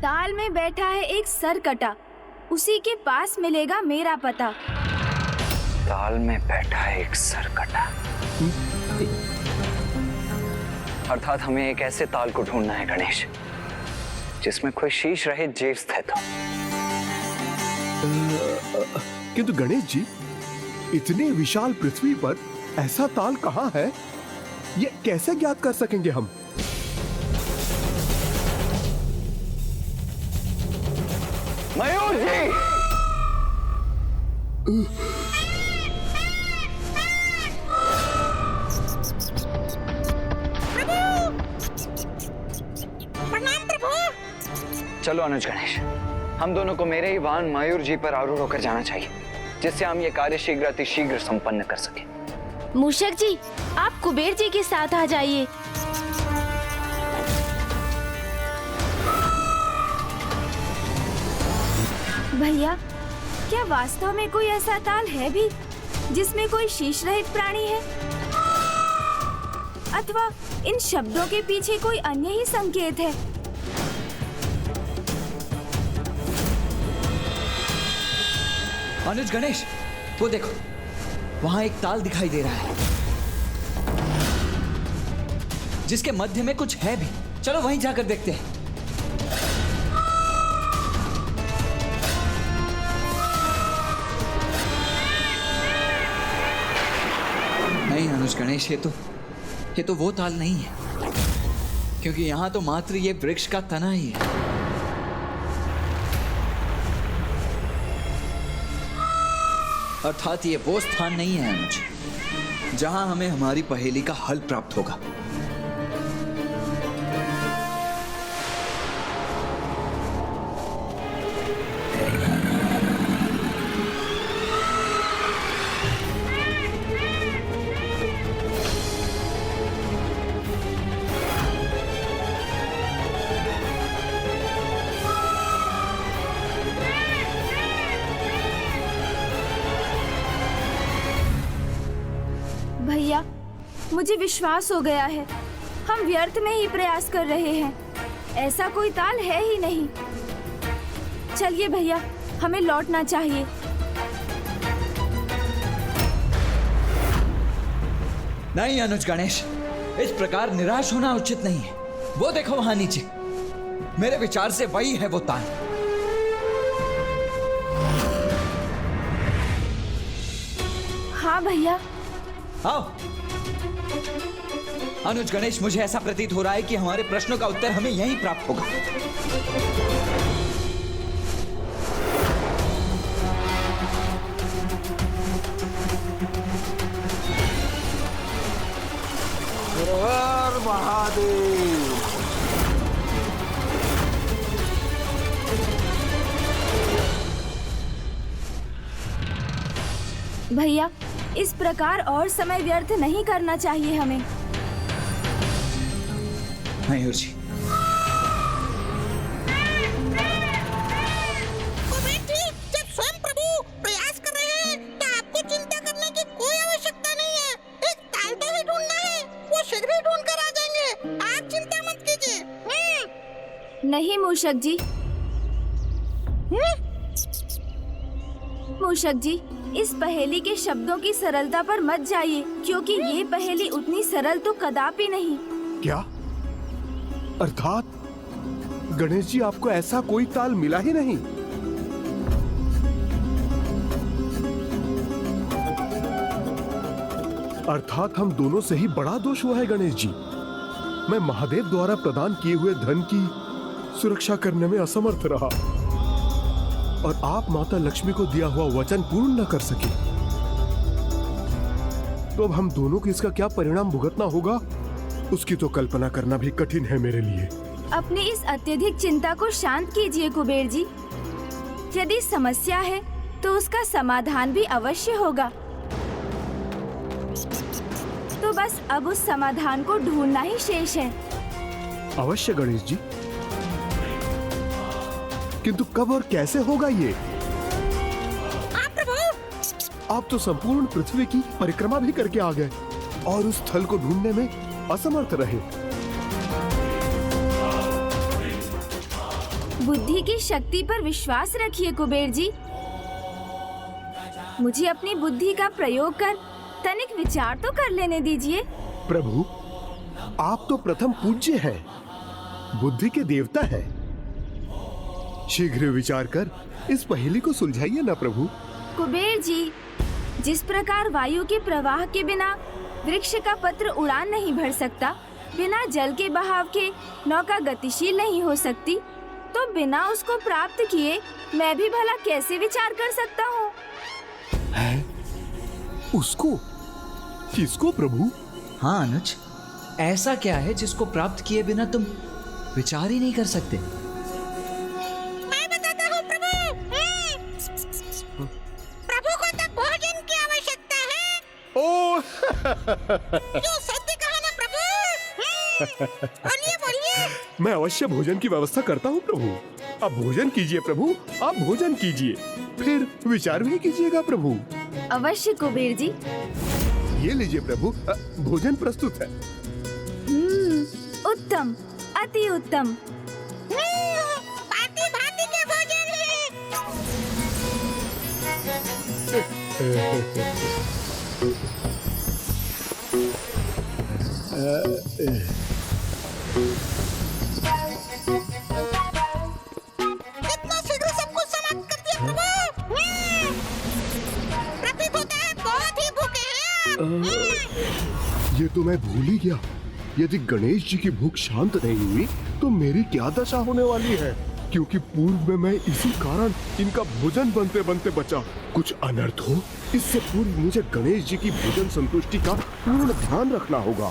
ताल में बैठा है एक सरकटा, उसी के पास मिलेगा मेरा पता। ताल में बैठा है एक सरकटा, अर्थात हमें एक ऐसे ताल को ढूंढना है गणेश जिसमें कोई शीश रहित जीव स्थित हो। किंतु गणेश जी, इतनी विशाल पृथ्वी पर ऐसा ताल कहाँ है, ये कैसे ज्ञात कर सकेंगे हम? मयूर जी! चलो अनुज गणेश, हम दोनों को मेरे ही वाहन मयूर जी पर आरूढ़ होकर जाना चाहिए, जिससे हम ये कार्य शीघ्र अतिशीघ्र संपन्न कर सकें। मूषक जी, आप कुबेर जी के साथ आ जाइए। भैया, क्या वास्तव में कोई ऐसा ताल है भी जिसमें कोई शीश रहित प्राणी है? अथवा इन शब्दों के पीछे कोई अन्य ही संकेत है? अनुज गणेश, वो देखो, वहां एक ताल दिखाई दे रहा है जिसके मध्य में कुछ है भी। चलो वहीं जाकर देखते हैं। नहीं अनुज गणेश, ये तो वो ताल नहीं है, क्योंकि यहां तो मात्र ये वृक्ष का तना ही है। अर्थात ये वो स्थान नहीं है अनुज जहां हमें हमारी पहेली का हल प्राप्त होगा। भैया, मुझे विश्वास हो गया है, हम व्यर्थ में ही प्रयास कर रहे हैं। ऐसा कोई ताल है ही नहीं। चलिए भैया, हमें लौटना चाहिए। नहीं अनुज गणेश, इस प्रकार निराश होना उचित नहीं है। वो देखो वहां नीचे, मेरे विचार से वही है वो ताल। हाँ भैया। आओ अनुज गणेश, मुझे ऐसा प्रतीत हो रहा है कि हमारे प्रश्नों का उत्तर हमें यहीं प्राप्त होगा। हर महादेव। भैया, इस प्रकार और समय व्यर्थ नहीं करना चाहिए हमें। मयूर जी, जब स्वयं प्रभु प्रयास कर रहे हैं तो आपको चिंता करने की कोई आवश्यकता नहीं है। एक ताल तो ही ढूंढना है, वो शीघ्र ही ढूंढ कर आ जाएंगे। आप चिंता मत कीजिए। नहीं मूषक जी। मूषक जी, इस पहेली के शब्दों की सरलता पर मत जाइए, क्योंकि ये पहेली उतनी सरल तो कदापि नहीं। क्या? अर्थात गणेश जी, आपको ऐसा कोई ताल मिला ही नहीं? अर्थात हम दोनों से ही बड़ा दोष हुआ है गणेश जी। मैं महादेव द्वारा प्रदान किए हुए धन की सुरक्षा करने में असमर्थ रहा और आप माता लक्ष्मी को दिया हुआ वचन पूर्ण न कर सके। तो अब हम दोनों को इसका क्या परिणाम भुगतना होगा, उसकी तो कल्पना करना भी कठिन है मेरे लिए। अपनी इस अत्यधिक चिंता को शांत कीजिए कुबेर जी। यदि समस्या है तो उसका समाधान भी अवश्य होगा। तो बस अब उस समाधान को ढूंढना ही शेष है। अवश्य गणेश जी, किंतु कब और कैसे होगा ये? आप तो संपूर्ण पृथ्वी की परिक्रमा भी करके आ गए और उस स्थल को ढूंढने में असमर्थ रहे। बुद्धि की शक्ति पर विश्वास रखिए कुबेर जी। मुझे अपनी बुद्धि का प्रयोग कर तनिक विचार तो कर लेने दीजिए। प्रभु, आप तो प्रथम पूज्य हैं, बुद्धि के देवता हैं। शीघ्र विचार कर इस पहेली को सुलझाइए ना प्रभु। कुबेर जी, जिस प्रकार वायु के प्रवाह के बिना वृक्ष का पत्र उड़ान नहीं भर सकता, बिना जल के बहाव के नौका गतिशील नहीं हो सकती, तो बिना उसको प्राप्त किए मैं भी भला कैसे विचार कर सकता हूँ? उसको? किसको प्रभु? हाँ अनुज, ऐसा क्या है जिसको प्राप्त किए बिना तुम विचार ही नहीं कर सकते? मैं बताता हूँ प्रभु। प्रभु को तो भोजन की आवश्यकता है। ओ क्यों सत्य कहा ना प्रभु। बोलिए बोलिए। मैं अवश्य भोजन की व्यवस्था करता हूँ प्रभु। अब भोजन कीजिए प्रभु, आप भोजन कीजिए, फिर विचार भी कीजिएगा प्रभु। अवश्य कुबेर जी। ये लीजिए प्रभु, भोजन प्रस्तुत है। उत्तम, अति उत्तम। भांति भांति के भोजन इतना शीघ्र सब कुछ समाप्त कर दिया प्रभु। प्रतीत होता है बहुत ही भूखे हैं आप। ये तो मैं भूल ही गया। यदि गणेश जी की भूख शांत नहीं हुई तो मेरी क्या दशा होने वाली है, क्योंकि पूर्व में मैं इसी कारण इनका भोजन बनते बनते बचा। कुछ अनर्थ हो, इससे पूर्व मुझे गणेश जी की भोजन संतुष्टि का पूर्ण ध्यान रखना होगा।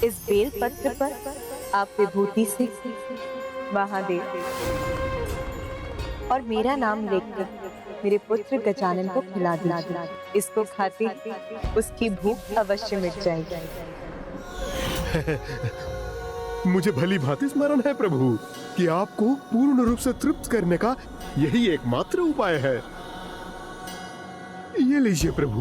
इस बेल पत्र पर आप विभूति से महादेव और मेरा नाम लिखकर मेरे पुत्र गजानन को खिला दीजिए। इसको खाते उसकी भूख अवश्य मिट जाएगी। मुझे भली भांति स्मरण है प्रभु कि आपको पूर्ण रूप से तृप्त करने का यही एकमात्र उपाय है। ये लीजिए प्रभु।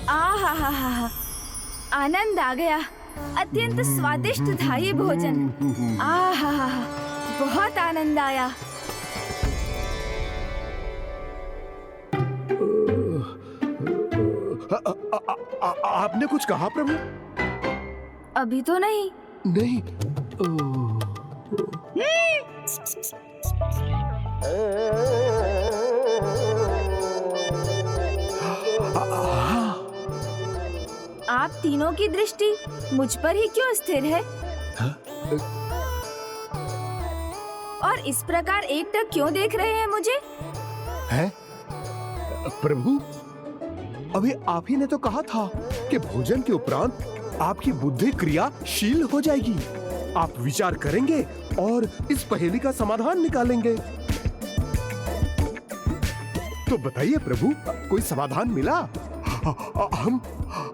आहा, आनंद आ गया। अत्यंत स्वादिष्ट था ये भोजन। आहा, बहुत आनंद आया। आपने कुछ कहा प्रभु? अभी तो नहीं। नहीं। आप तीनों की दृष्टि मुझ पर ही क्यों स्थिर है? और इस प्रकार एकटक क्यों देख रहे हैं मुझे? है? प्रभु, अभी आप ही ने तो कहा था कि भोजन के उपरांत आपकी बुद्धि क्रियाशील हो जाएगी। आप विचार करेंगे और इस पहेली का समाधान निकालेंगे। तो बताइए प्रभु, कोई समाधान मिला?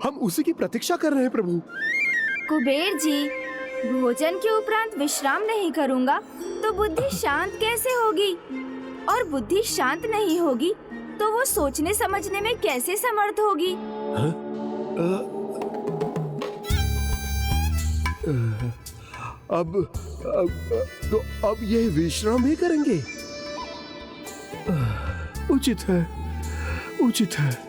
हम उसी की प्रतीक्षा कर रहे हैं प्रभु। कुबेर जी, भोजन के उपरांत विश्राम नहीं करूंगा तो बुद्धि शांत कैसे होगी? और बुद्धि शांत नहीं होगी तो वो सोचने समझने में कैसे समर्थ होगी? अब ये विश्राम भी करेंगे। उचित है, उचित है।